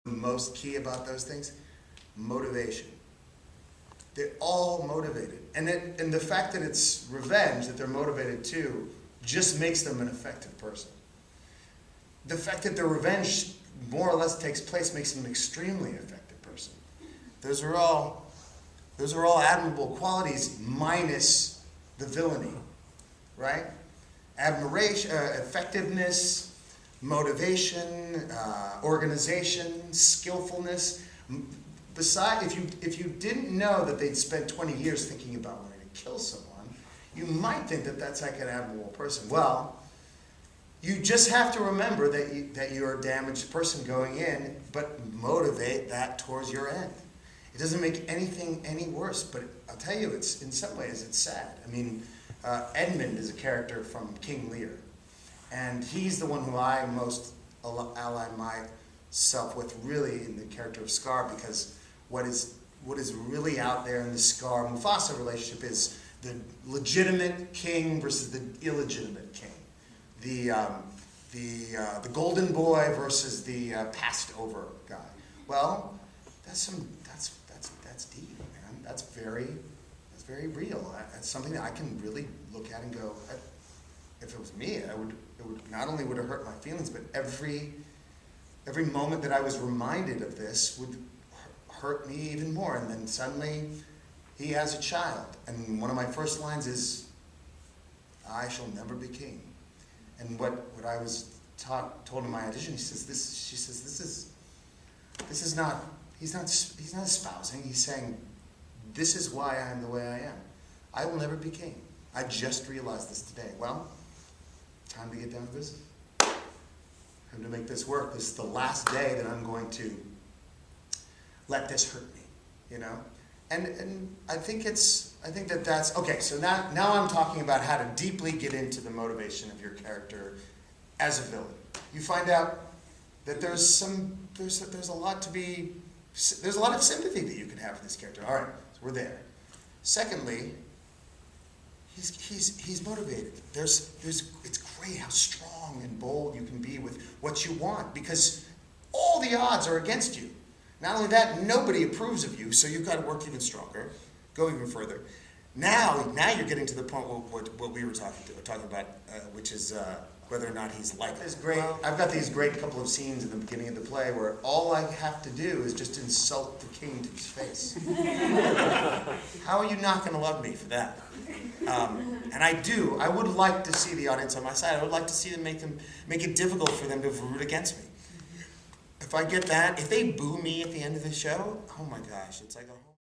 most key about those things? Motivation. They're all motivated. And the fact that it's revenge that they're motivated to just makes them an effective person. The fact that their revenge more or less takes place makes them an extremely effective person. Those are all admirable qualities minus the villainy, right? Admiration, effectiveness, motivation, organization, skillfulness. Besides, if you didn't know that they'd spent 20 years thinking about wanting to kill someone, you might think that that's like an admirable person. Well, you just have to remember that you're a damaged person going in, but motivate that towards your end. It doesn't make anything any worse, but I'll tell you, it's in some ways it's sad. I mean, Edmund is a character from King Lear, and he's the one who I most ally myself with, really, in the character of Scar, because what is really out there in the Scar-Mufasa relationship is the legitimate king versus the illegitimate king. The golden boy versus the passed over guy. Well, that's deep, man. That's very real. That's something that I can really look at and go, if it was me, it would not only would it hurt my feelings, but every moment that I was reminded of this would hurt me even more. And then suddenly he has a child, and one of my first lines is, "I shall never be king." And what I was told in my audition, she says, this is not, he's not espousing, he's saying, this is why I am the way I am. I will never be king. I just realized this today. Well, time to get down to business. Time to make this work. This is the last day that I'm going to let this hurt me, you know? And I think that's okay. So now I'm talking about how to deeply get into the motivation of your character as a villain. You find out that there's a lot of sympathy that you can have for this character. All right, so we're there. Secondly, he's motivated. It's great how strong and bold you can be with what you want, because all the odds are against you. Not only that, nobody approves of you, so you've got to work even stronger, go even further. Now you're getting to the point what we were talking about, which is whether or not he's likable. It's great. I've got these great couple of scenes in the beginning of the play where all I have to do is just insult the king to his face. How are you not going to love me for that? And I would like to see the audience on my side. I would like to see them make it difficult for them to root against me. If I get that, if they boo me at the end of the show, oh my gosh, it's like a whole...